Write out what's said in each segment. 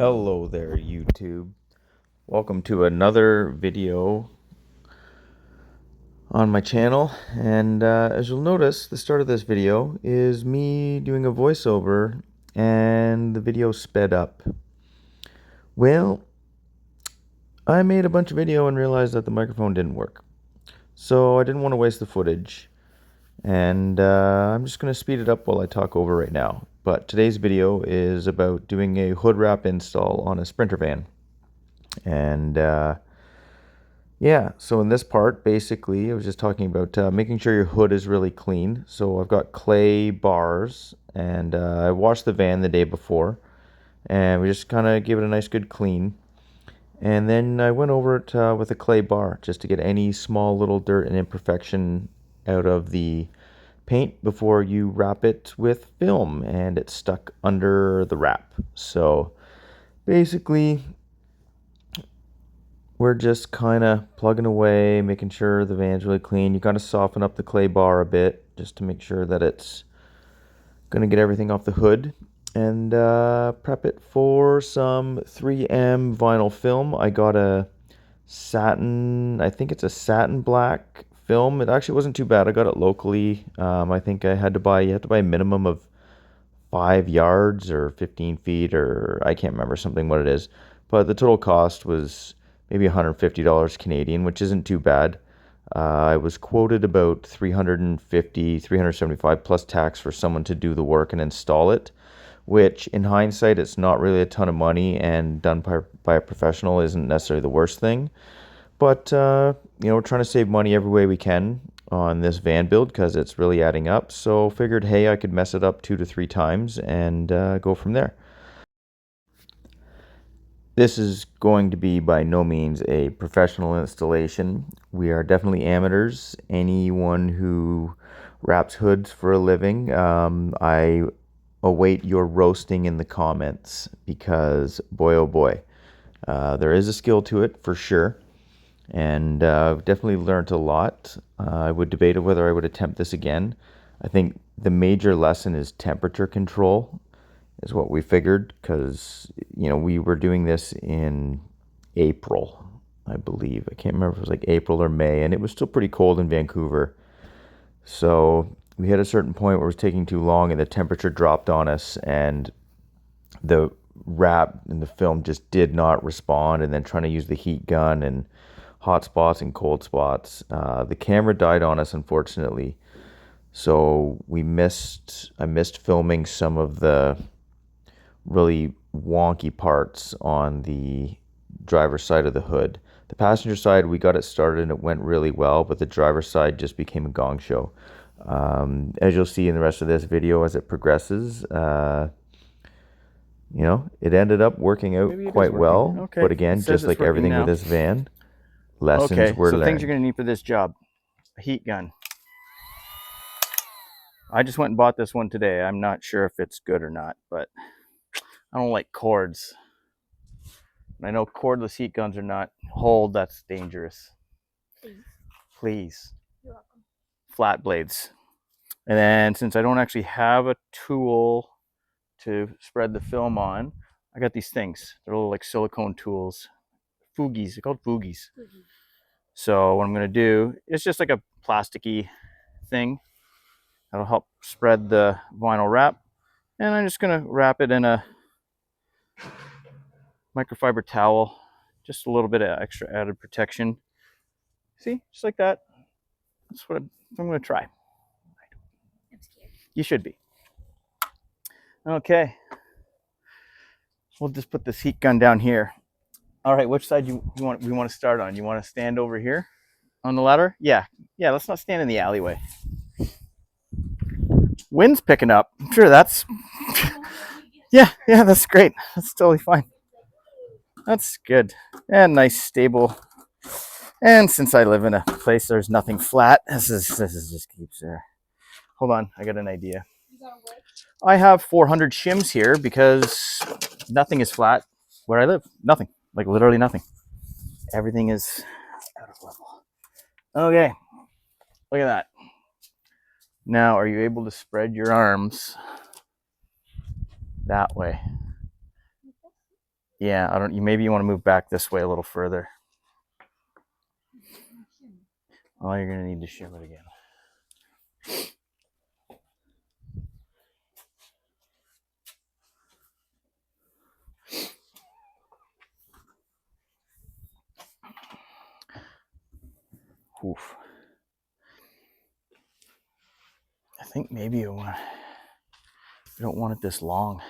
Hello there, YouTube. Welcome to another video on my channel. And as you'll notice, the start of this video is me doing a voiceover and the video sped up. Well, I made a bunch of video and realized that the microphone didn't work. So I didn't want to waste the footage. And I'm just going to speed it up while I talk over right now. But today's video is about doing a hood wrap install on a Sprinter van. And yeah, so in this part, basically, I was just talking about making sure your hood is really clean. So I've got clay bars, and I washed the van the day before, and we just kind of give it a nice good clean. And then I went over it with a clay bar just to get any small little dirt and imperfection out of the paint before you wrap it with film, and it's stuck under the wrap. So basically, we're just kind of plugging away, making sure the van's really clean. You got to soften up the clay bar a bit just to make sure that it's going to get everything off the hood. And prep it for some 3M vinyl film. I got a satin, I think it's a satin black film. It actually wasn't too bad. I got it locally. I think you have to buy a minimum of 5 yards or 15 feet, or I can't remember something what it is. But the total cost was maybe $150 Canadian, which isn't too bad. I was quoted about $350, $375 plus tax for someone to do the work and install it, which in hindsight, it's not really a ton of money, and done by a professional isn't necessarily the worst thing. But, we're trying to save money every way we can on this van build because it's really adding up. So figured, hey, I could mess it up 2 to 3 times and go from there. This is going to be by no means a professional installation. We are definitely amateurs. Anyone who wraps hoods for a living, I await your roasting in the comments because boy, oh boy, there is a skill to it for sure. And I've definitely learned a lot. I would debate whether I would attempt this again. I think the major lesson is temperature control is what we figured, because we were doing this in April, I believe. I can't remember if it was like April or May, and it was still pretty cold in Vancouver. So we had a certain point where it was taking too long and the temperature dropped on us, and the wrap and the film just did not respond. And then trying to use the heat gun and hot spots and cold spots, the camera died on us, unfortunately. So I missed filming some of the really wonky parts on the driver's side of the hood. The passenger side, we got it started and it went really well, but the driver's side just became a gong show. As you'll see in the rest of this video as it progresses, it ended up working out quite well. Okay. But again, just like everything with this van, lessons were learned. Things you're going to need for this job: a heat gun. I just went and bought this one today. I'm not sure if it's good or not, but I don't like cords. And I know cordless heat guns are not. Hold, that's dangerous. Please. You're welcome. Flat blades. And then since I don't actually have a tool to spread the film on, I got these things. They're little like silicone tools. Foogies. They're called foogies. So what I'm going to do is just like a plasticky thing that'll help spread the vinyl wrap. And I'm just going to wrap it in a microfiber towel. Just a little bit of extra added protection. See, just like that. That's what I'm going to try. I'm scared. You should be. Okay. We'll just put this heat gun down here. All right, which side we want to start on? You want to stand over here on the ladder? Yeah, let's not stand in the alleyway. Wind's picking up. I'm sure that's... yeah, that's great. That's totally fine. That's good. And nice, stable. And since I live in a place there's nothing flat, this is just keeps there. Hold on, I got an idea. I have 400 shims here because nothing is flat where I live. Nothing. Like literally nothing. Everything is out of level. Okay. Look at that. Now, are you able to spread your arms that way? Yeah, I don't. Maybe you want to move back this way a little further. Oh, you're gonna need to shim it again. Oof. I think maybe you don't want it this long.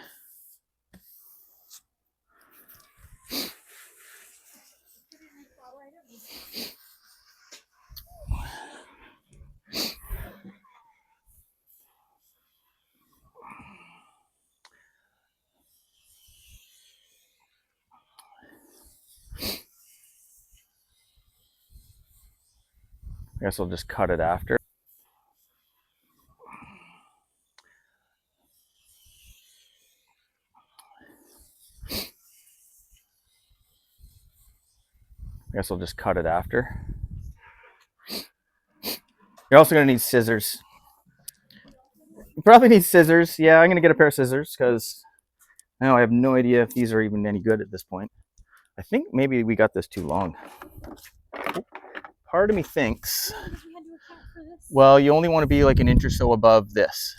I guess I'll just cut it after. I guess I'll just cut it after. You're also gonna need scissors. You probably need scissors. Yeah, I'm gonna get a pair of scissors because now I have no idea if these are even any good at this point. I think maybe we got this too long. Part of me thinks, well, you only want to be like an inch or so above this.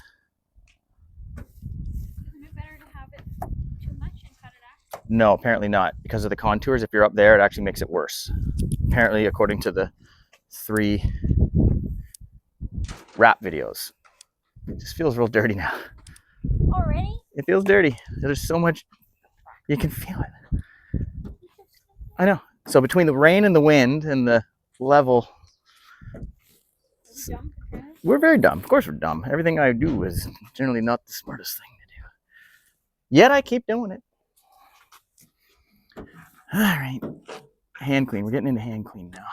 No, apparently not. Because of the contours, if you're up there, it actually makes it worse. Apparently, according to the 3 rap videos. It just feels real dirty now. Already? It feels dirty. There's so much, you can feel it. I know. So between the rain and the wind and the level, we're very dumb. Of course we're dumb. Everything I do is generally not the smartest thing to do. Yet I keep doing it. All right. Hand clean. We're getting into hand clean now.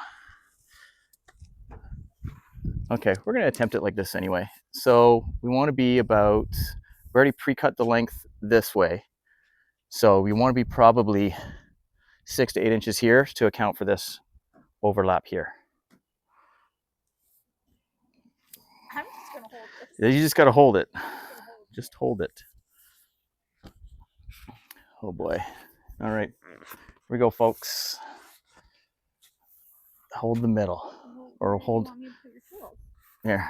Okay, we're going to attempt it like this anyway. So we want to be about, we already pre-cut the length this way. So we want to be probably 6 to 8 inches here to account for this overlap here. I'm just gonna hold this. You just got to hold it. Just hold it. Oh boy. All right. Here we go, folks. Hold the middle. Or hold. Here.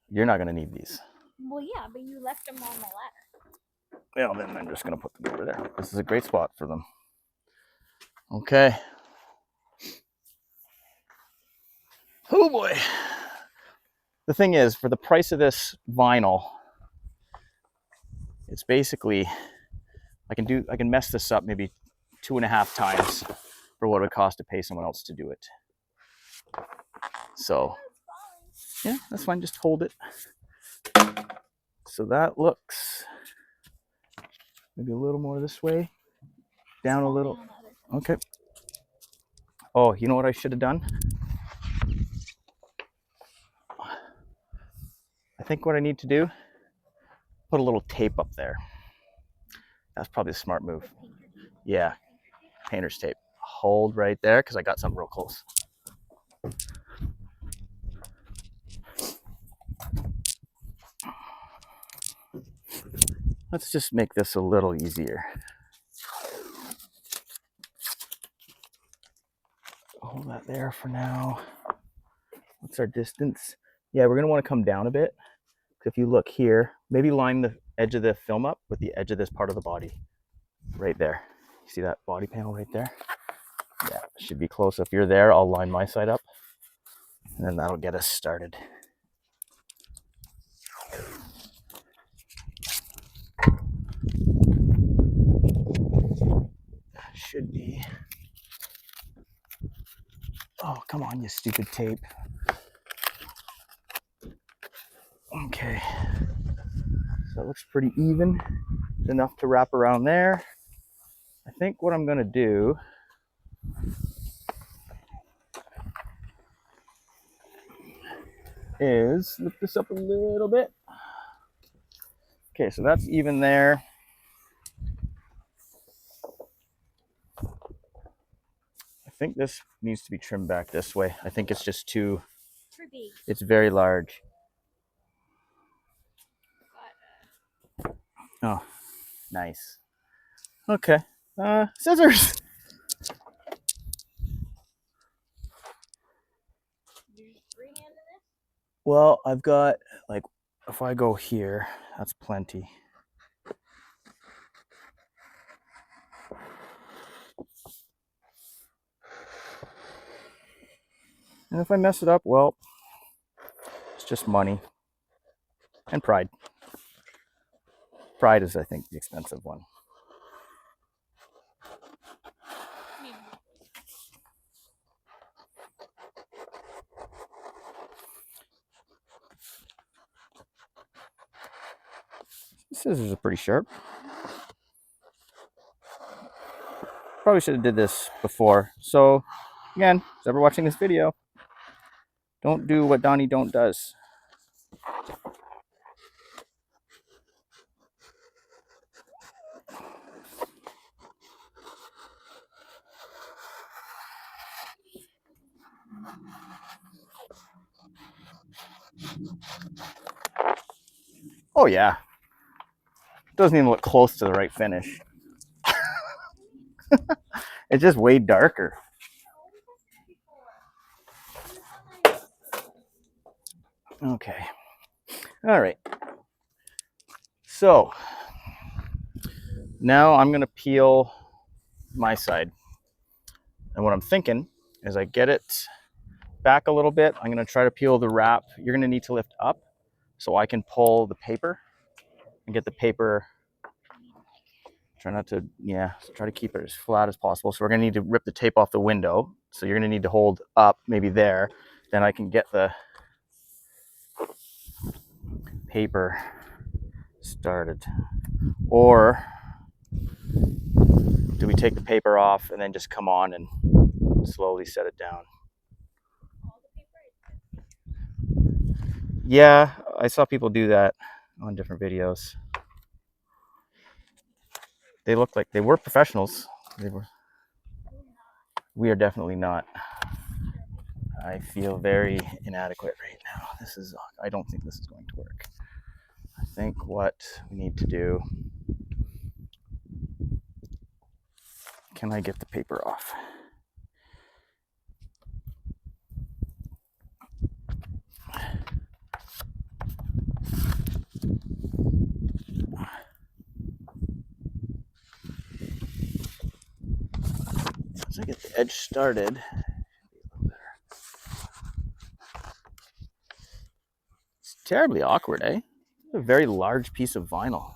You're not going to need these. Well, yeah, but you left them on the ladder. Well, then I'm just going to put them over there. This is a great spot for them. Okay. Oh boy. The thing is, for the price of this vinyl, it's basically, I can mess this up maybe 2.5 times for what it would cost to pay someone else to do it. So, yeah, that's fine. Just hold it. So that looks maybe a little more this way, down a little. Okay. Oh, you know what I should have done? I think what I need to do, put a little tape up there. That's probably a smart move. Yeah, painter's tape. Hold right there because I got something real close. Let's just make this a little easier. Hold that there for now. What's our distance? Yeah, we're gonna want to come down a bit. If you look here, maybe line the edge of the film up with the edge of this part of the body. Right there. You see that body panel right there? Yeah, should be close. If you're there, I'll line my side up. And then that'll get us started. Should be. Oh, come on, you stupid tape. Okay. So it looks pretty even. It's enough to wrap around there. I think what I'm going to do is lift this up a little bit. Okay, so that's even there. I think this needs to be trimmed back this way. I think it's just too, it's very large. Oh, nice. Okay. Scissors. You just freehand this? Well, I've got, like, if I go here, that's plenty. And if I mess it up, well, it's just money and pride. Pride is, I think, the expensive one. The scissors are pretty sharp. Probably should have did this before. So, again, if ever watching this video, don't do what Donnie Don't does. Oh yeah, doesn't even look close to the right finish. It's just way darker. Okay. All right. So now I'm gonna peel my side, and what I'm thinking is I get it back a little bit. I'm gonna try to peel the wrap. You're gonna need to lift up so I can pull the paper and get the paper. Try not to, yeah, try to keep it as flat as possible. So we're gonna need to rip the tape off the window. So you're gonna need to hold up, maybe there. Then I can get the paper started. Or do we take the paper off and then just come on and slowly set it down? Yeah, I saw people do that on different videos. They looked like they were professionals. We are definitely not. I feel very inadequate right now. I don't think this is going to work. I think what we need to do, can I get the paper off? Once I get the edge started, it's terribly awkward, eh? It's a very large piece of vinyl.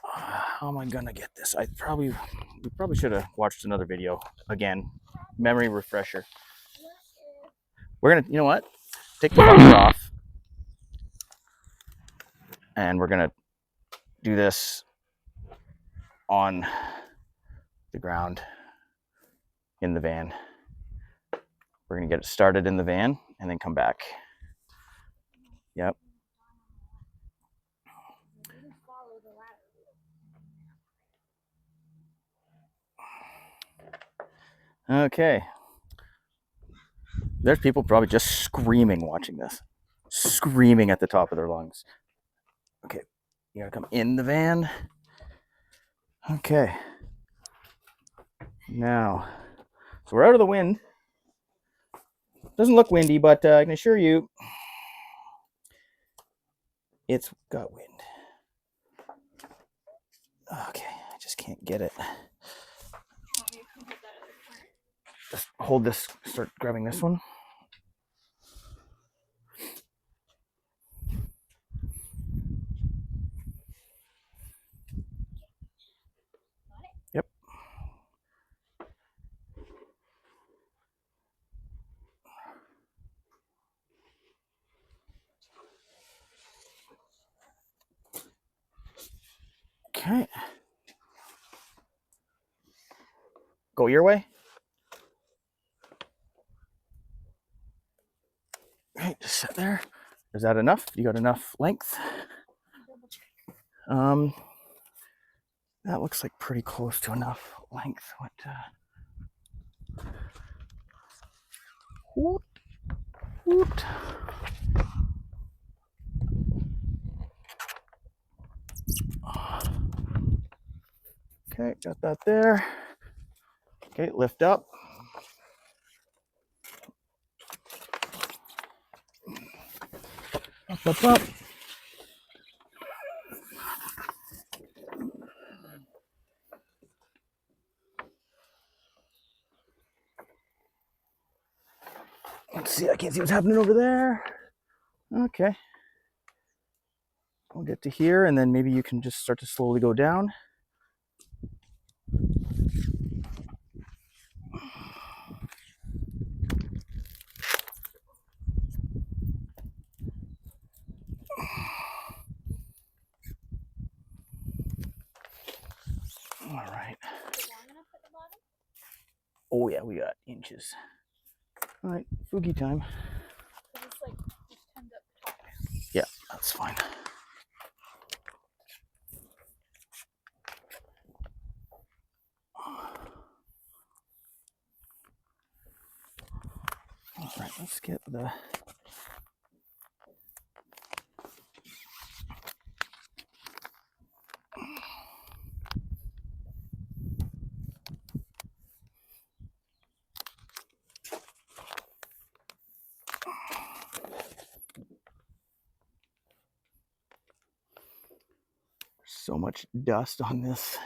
How am I gonna get this? We probably should have watched another video. Again, memory refresher. We're gonna, you know what? Take the cover off, and we're gonna do this on the ground in the van. We're gonna get it started in the van and then come back. Yep. Okay. There's people probably just screaming watching this. Screaming at the top of their lungs. Okay. You gotta come in the van. Okay. Now, so we're out of the wind. Doesn't look windy, but I can assure you it's got wind. Okay, I just can't get it. Just hold this, start grabbing this one. Yep. Okay. Go your way. Okay, just sit there. Is that enough? You got enough length? That looks like pretty close to enough length. What? Woot. got that there. Okay, lift up. Up, up, up. Let's see, I can't see what's happening over there. Okay. We'll get to here, and then maybe you can just start to slowly go down. All right. Oh yeah, we got inches. All right, Fugi time. Yeah, that's fine. All right, let's get the... So much dust on this.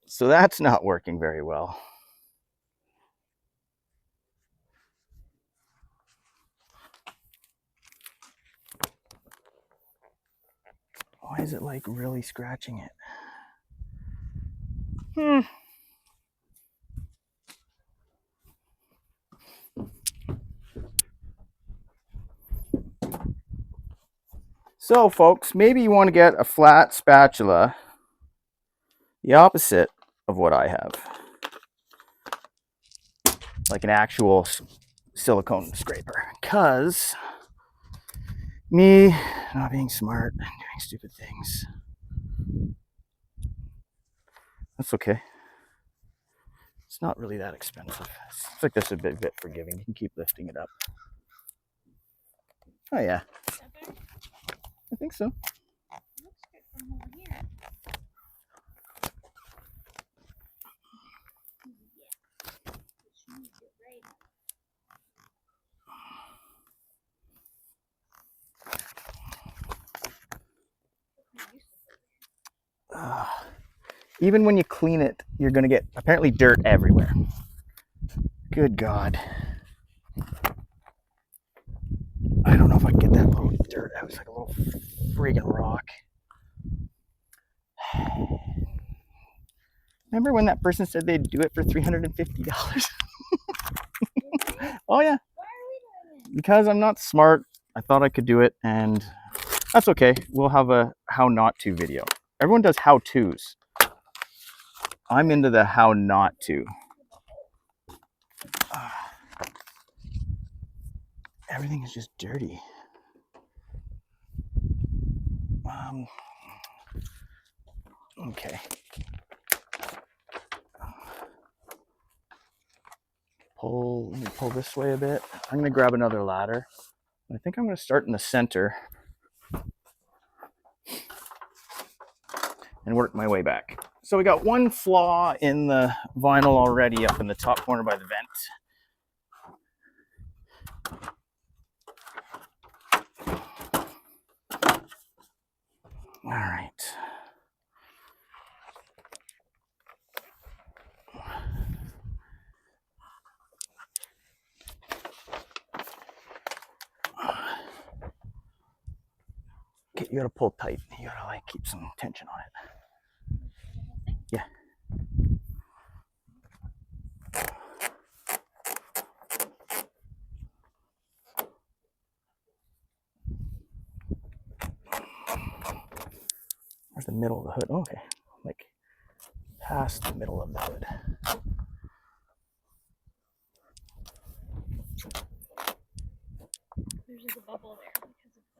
So that's not working very well. Why is it like really scratching it? So folks, maybe you want to get a flat spatula, the opposite of what I have. Like an actual silicone scraper. Because me not being smart and doing stupid things. That's okay. It's not really that expensive. It's like this is a bit forgiving. You can keep lifting it up. Oh yeah. I think so. Even when you clean it, you're going to get apparently dirt everywhere. Good God. I don't know if I can get that little dirt out. It's like a little friggin' rock. Remember when that person said they'd do it for $350? Oh yeah. Because I'm not smart, I thought I could do it, and that's okay. We'll have a how not to video. Everyone does how to's. I'm into the how not to. Everything is just dirty. Okay. Let me pull this way a bit. I'm gonna grab another ladder. I think I'm gonna start in the center and work my way back. So we got one flaw in the vinyl already up in the top corner by the vent. All right. Okay, you gotta pull tight. You gotta like keep some tension on it. Yeah. Where's the middle of the hood? Oh, okay, like past the middle of the hood. There's just a bubble there because of the...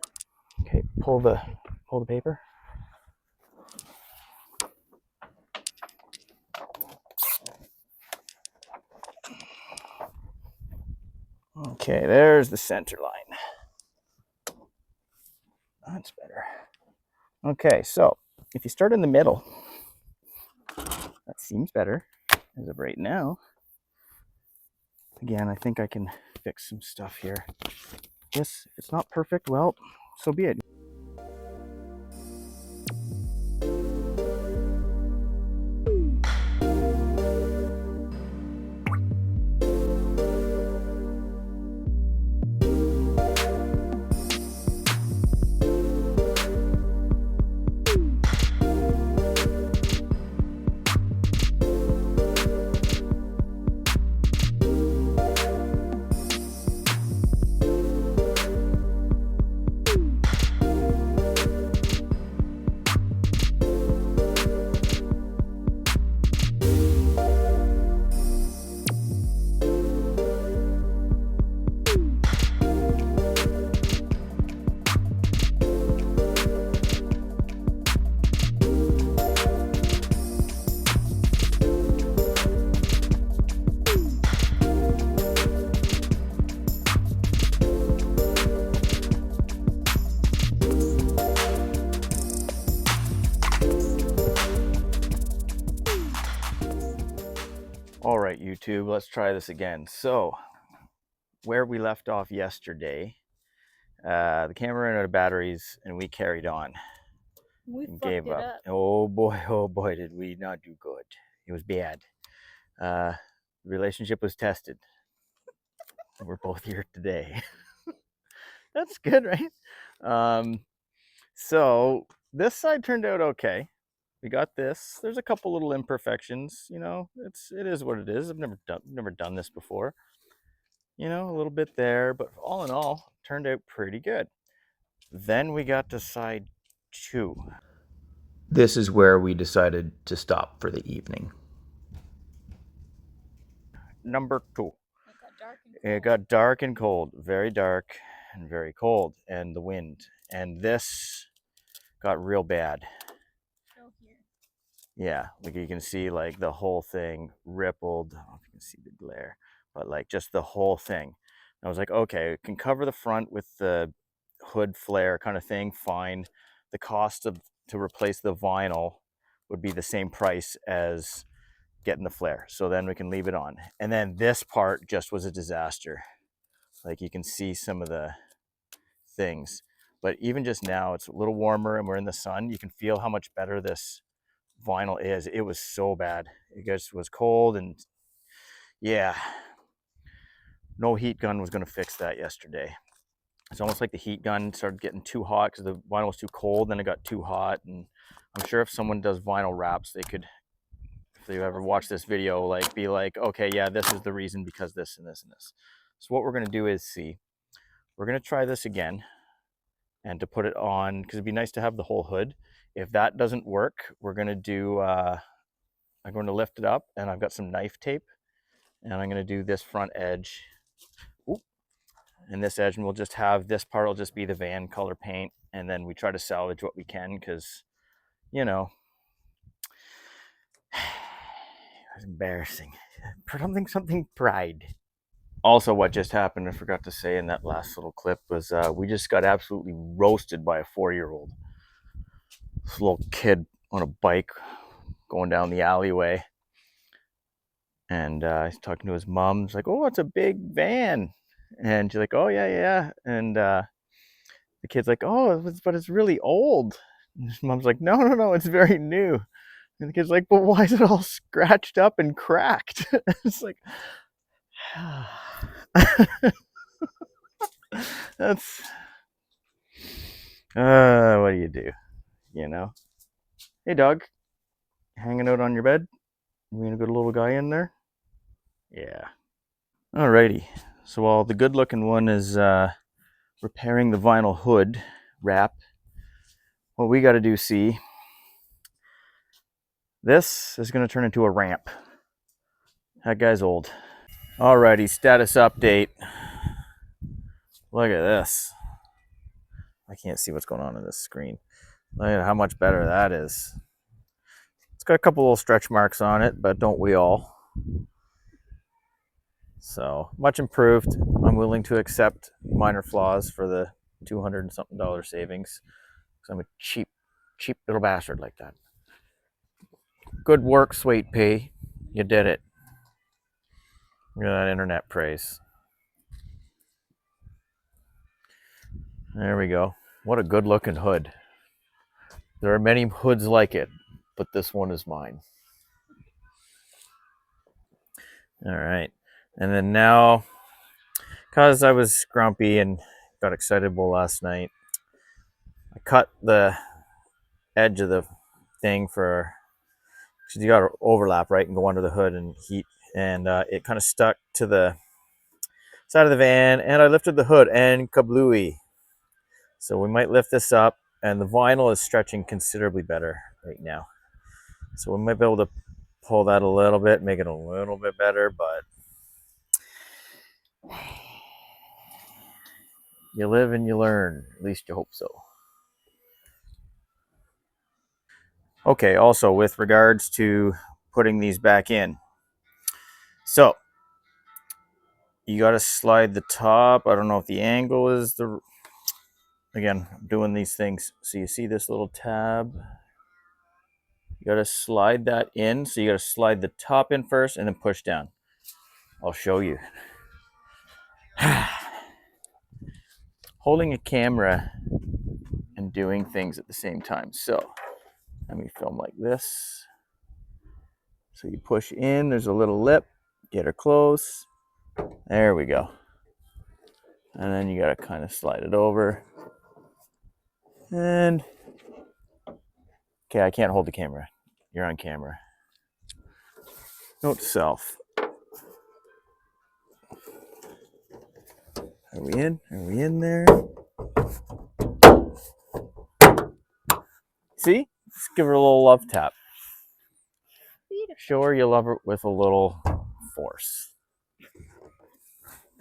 Okay, pull the paper. Okay, there's the center line. That's better. Okay, so if you start in the middle, that seems better as of right now. Again, I think I can fix some stuff here. Yes, if it's not perfect, well, so be it. All right, YouTube, let's try this again. So, where we left off yesterday, the camera ran out of batteries and we carried on We and fucked gave it up. up. Oh boy, did we not do good. It was bad. The relationship was tested. We're both here today. That's good, right? So, this side turned out okay. We got this. There's a couple little imperfections, you know. It is what it is. I've never done this before. You know, a little bit there, but all in all, turned out pretty good. Then we got to side 2. This is where we decided to stop for the evening. Number 2. It got dark and It cold. got dark and cold, very dark and very cold, and the wind. And this got real bad. Show here. Yeah, like you can see like the whole thing rippled. I don't know if you can see the glare, but like just the whole thing. I was like, okay, it can cover the front with the hood flare kind of thing, fine. The cost of to replace the vinyl would be the same price as getting the flare. So then we can leave it on. And then this part just was a disaster. Like you can see some of the things. But even just now, it's a little warmer and we're in the sun. You can feel how much better this vinyl is. It was so bad. It just was cold and yeah, no heat gun was going to fix that yesterday. It's almost like the heat gun started getting too hot because the vinyl was too cold, then it got too hot. And I'm sure if someone does vinyl wraps, they could, if they ever watch this video, like be like, okay, yeah, this is the reason because this and this and this. So what we're going to do is we're going to try this again and to put it on, because it'd be nice to have the whole hood. If that doesn't work, we're going to do, I'm going to lift it up and I've got some knife tape and I'm going to do this front edge. Ooh. And this edge, and we'll just have this part will just be the van color paint, and then we try to salvage what we can because, you know, it's embarrassing. Something pride. Also, what just happened, I forgot to say in that last little clip, was we just got absolutely roasted by a 4-year-old. This little kid on a bike going down the alleyway. And he's talking to his mom. He's like, "Oh, it's a big van." And she's like, "Oh, yeah, yeah." And the kid's like, "Oh, but it's really old." And his mom's like, "No, no, no, it's very new." And the kid's like, "But why is it all scratched up and cracked?" It's like, that's, what do you do? You know? Hey, dog, hanging out on your bed? We gonna get a little guy in there? Yeah. Alrighty. So while the good looking one is repairing the vinyl hood wrap, what we got to do, this is going to turn into a ramp. That guy's old. Alrighty, status update. Look at this. I can't see what's going on this screen. Look at how much better that is. It's got a couple little stretch marks on it, but don't we all? So much improved. I'm willing to accept minor flaws for the $200 and something savings because I'm a cheap cheap little bastard like that. Good work, Sweet Pea. You did it. Look at that internet praise. There we go. What a good looking hood. There are many hoods like it, but this one is mine. All right. And then now, because I was grumpy and got excitable last night, I cut the edge of the thing for, because you got to overlap, right, and go under the hood and heat. And it kind of stuck to the side of the van, and I lifted the hood and kablooey. So we might lift this up, and the vinyl is stretching considerably better right now. So we might be able to pull that a little bit, make it a little bit better, but you live and you learn. At least you hope so. Okay, also with regards to putting these back in. So you got to slide the top. I don't know if the angle is the... Again, I'm doing these things. So you see this little tab? You got to slide that in. So you got to slide the top in first and then push down. I'll show you. Holding a camera and doing things at the same time. So let me film like this. So you push in, there's a little lip, get her close. There we go. And then you gotta kind of slide it over. And, okay, I can't hold the camera. You're on camera. Note to self. Are we in? Are we in there? See? Just give her a little love tap. Show her you love her with a little force.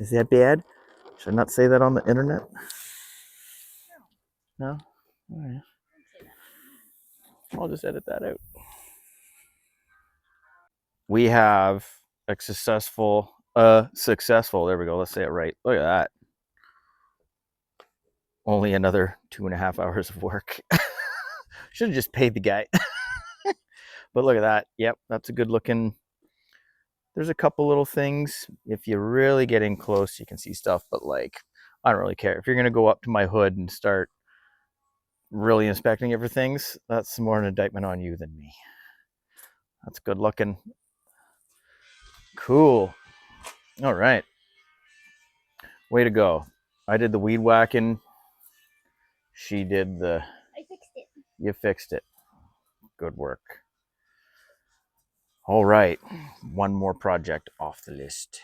Is that bad? Should I not say that on the internet? No? All right. I'll just edit that out. We have a successful, there we go. Let's say it right. Look at that. Only another 2.5 hours of work. Should have just paid the guy. But look at that. Yep, that's a good looking. There's a couple little things. If you're really getting close, you can see stuff, but like, I don't really care. If you're going to go up to my hood and start really inspecting it for things, that's more an indictment on you than me. That's good looking. Cool. All right. Way to go. I did the weed whacking. She did the... I fixed it. You fixed it. Good work. All right. One more project off the list.